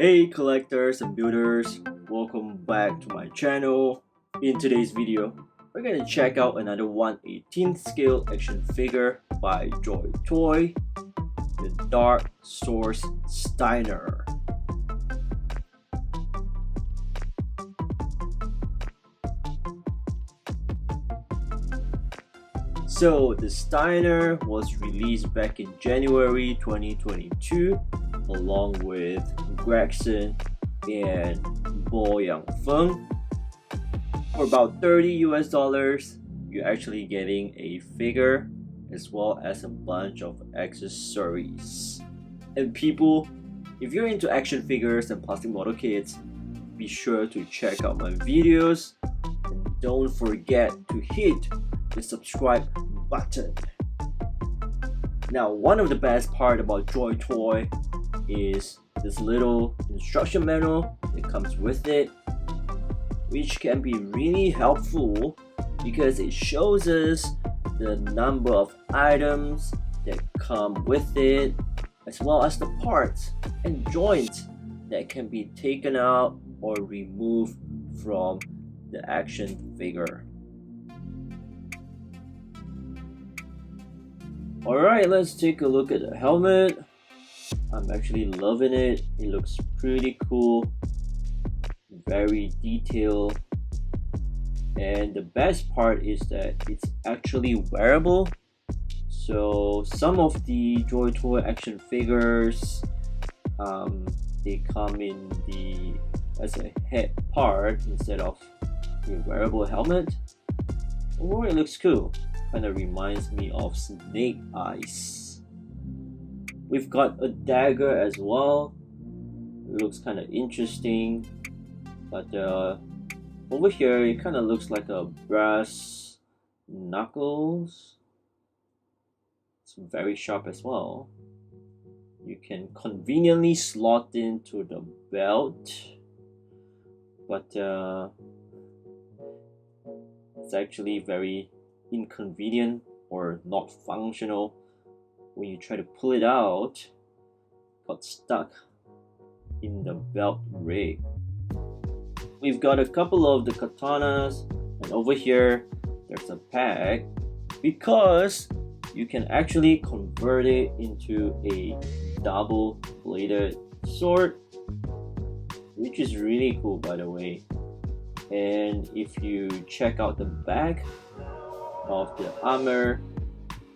Hey collectors and builders, welcome back to my channel. In today's video, we're gonna check out another 1/18th scale action figure by Joytoy, the Dark Source Steiner. So the Steiner was released back in January 2022 along with Gregson and Bo Yang Feng. For about $30 you're actually getting a figure as well as a bunch of accessories. And people, if you're into action figures and plastic model kits, be sure to check out my videos and don't forget to hit the subscribe button. Now, one of the best part about Joytoy is this little instruction manual that comes with it, which can be really helpful because it shows us the number of items that come with it, as well as the parts and joints that can be taken out or removed from the action figure. Alright, let's take a look at the helmet. I'm actually loving it. It looks pretty cool, very detailed, and the best part is that it's actually wearable. So some of the Joytoy action figures, they come in as a head part instead of a wearable helmet. Oh, it looks cool. Kind of reminds me of Snake Eyes. We've got a dagger as well. It looks kind of interesting, but over here it kind of looks like a brass knuckles. It's very sharp as well. You can conveniently slot into the belt, but it's actually very inconvenient or not functional when you try to pull it out. Got stuck in the belt rig. We've got a couple of the katanas, and over here there's a pack because you can actually convert it into a double bladed sword, which is really cool, by the way. And if you check out the back of the armor,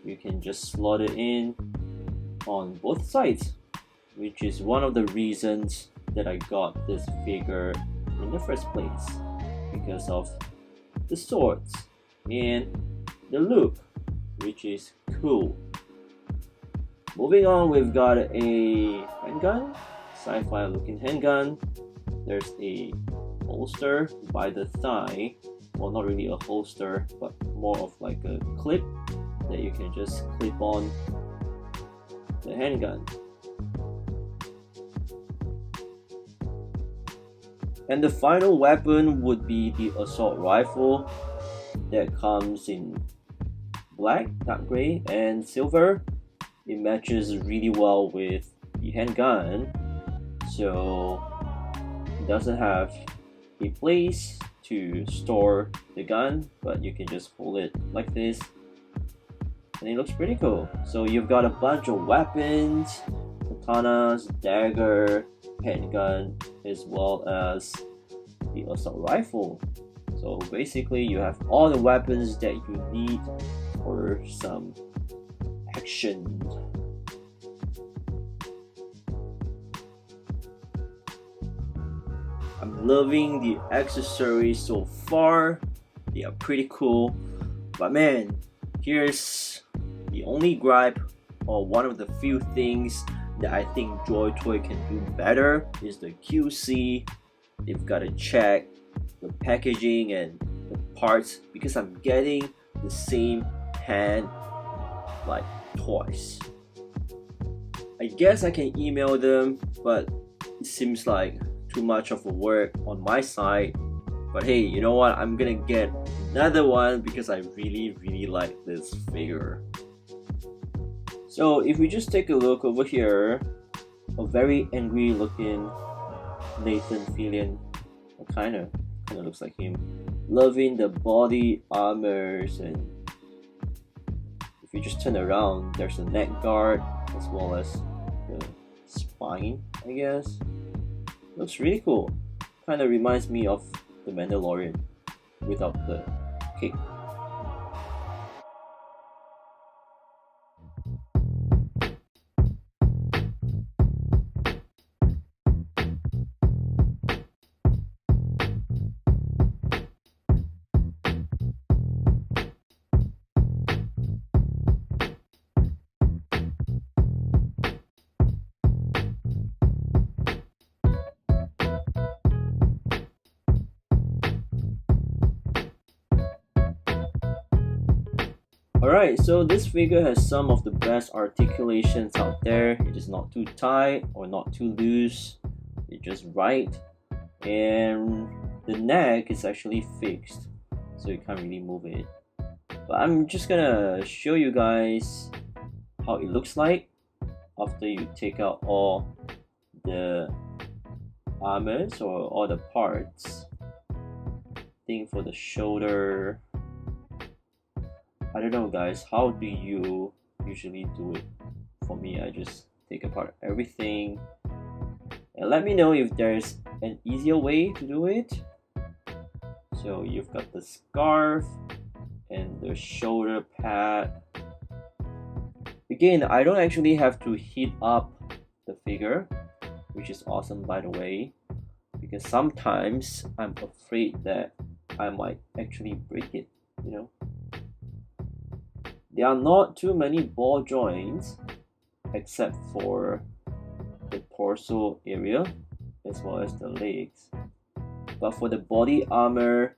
you can just slot it in on both sides, which is one of the reasons that I got this figure in the first place, because of the swords and the look, which is cool. Moving on, we've got a handgun, sci-fi looking handgun. There's a holster by the thigh. Well, not really a holster, but more of like a clip that you can just clip on the handgun. And the final weapon would be the assault rifle that comes in black, dark gray, and silver. It matches really well with the handgun, so it doesn't have a place to store the gun, but you can just hold it like this and it looks pretty cool. So you've got a bunch of weapons, katanas, dagger, handgun, as well as the assault rifle. So basically you have all the weapons that you need for some action. I'm loving the accessories so far. They are pretty cool, but man, here's the only gripe, or one of the few things that I think Joytoy can do better, is the QC. They've got to check the packaging and the parts, because I'm getting the same hand like twice. I guess I can email them, but it seems like too much of a work on my side. But hey, you know what, I'm gonna get another one because I really like this figure. So if we just take a look over here, a very angry looking Nathan Fillion, kind of looks like him. Loving the body armors, and if you just turn around, there's a neck guard as well as the spine, I guess. Looks really cool. Kind of reminds me of the Mandalorian without the cape. Alright, so this figure has some of the best articulations out there. It is not too tight or not too loose. It's just right. And the neck is actually fixed, so you can't really move it. But I'm just gonna show you guys how it looks like after you take out all the armors or all the parts. Thing for the shoulder. I don't know guys, how do you usually do it? For me, I just take apart everything, and let me know if there's an easier way to do it. So you've got the scarf and the shoulder pad. Again, I don't actually have to heat up the figure, which is awesome by the way, because sometimes I'm afraid that I might actually break it, you know. There are not too many ball joints except for the torso area as well as the legs. But for the body armor,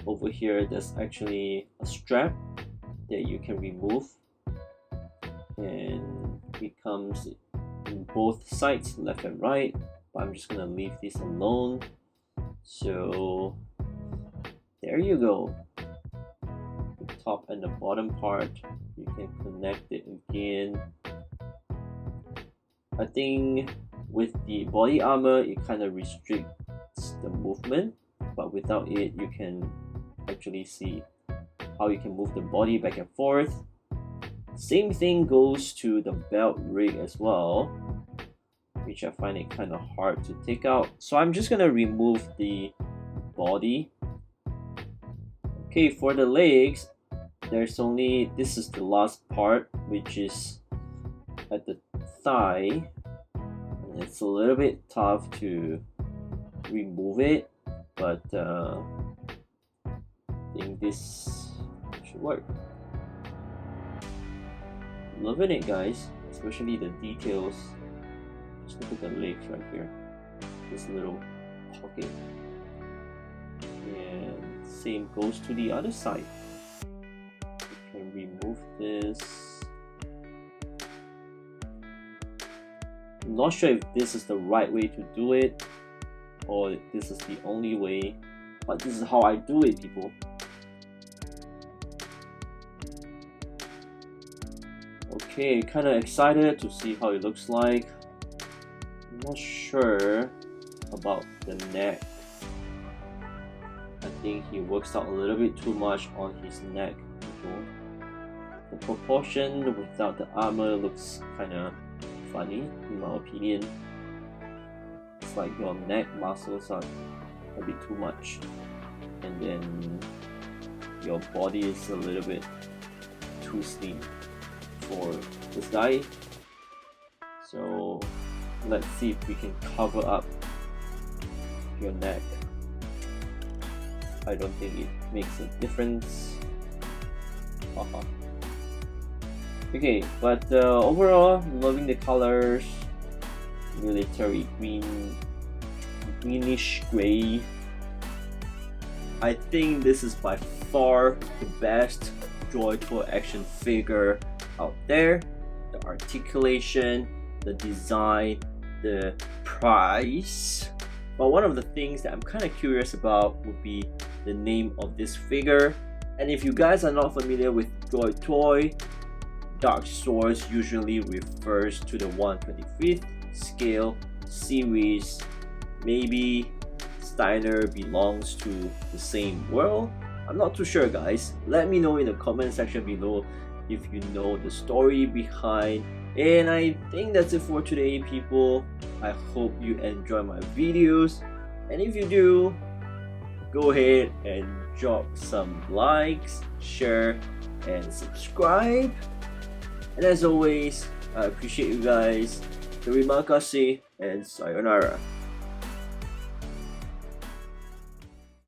over here there's actually a strap that you can remove, and it comes in both sides, left and right, but I'm just gonna leave this alone. So there you go. Top and the bottom part, you can connect it again. I think with the body armor it kind of restricts the movement, but without it you can actually see how you can move the body back and forth. Same thing goes to the belt rig as well, which I find it kind of hard to take out. So I'm just gonna remove the body. Okay, for the legs, there's only, this is the last part, which is at the thigh, and it's a little bit tough to remove it, but I think this should work. Loving it guys, especially the details. Just look at the legs right here, this little pocket, and same goes to the other side. Remove this. I'm not sure if this is the right way to do it or if this is the only way, but this is how I do it, people. Okay, kind of excited to see how it looks like. I'm not sure about the neck. I think he works out a little bit too much on his neck, people. The proportion without the armor looks kind of funny in my opinion. It's like your neck muscles are a bit too much, and then your body is a little bit too slim for this guy. So let's see if we can cover up your neck. I don't think it makes a difference. Okay, but overall, loving the colors. Military green, greenish gray. I think this is by far the best Joytoy action figure out there. The articulation, the design, the price. But one of the things that I'm kind of curious about would be the name of this figure. And if you guys are not familiar with Joytoy, Dark Swords usually refers to the 1/25th scale series maybe Steiner belongs to the same world. I'm not too sure, guys. Let me know in the comment section below if you know the story behind. And I think that's it for today, people. I hope you enjoy my videos, and if you do, go ahead and drop some likes, share, and subscribe. And as always, I appreciate you guys. Terima kasih and sayonara.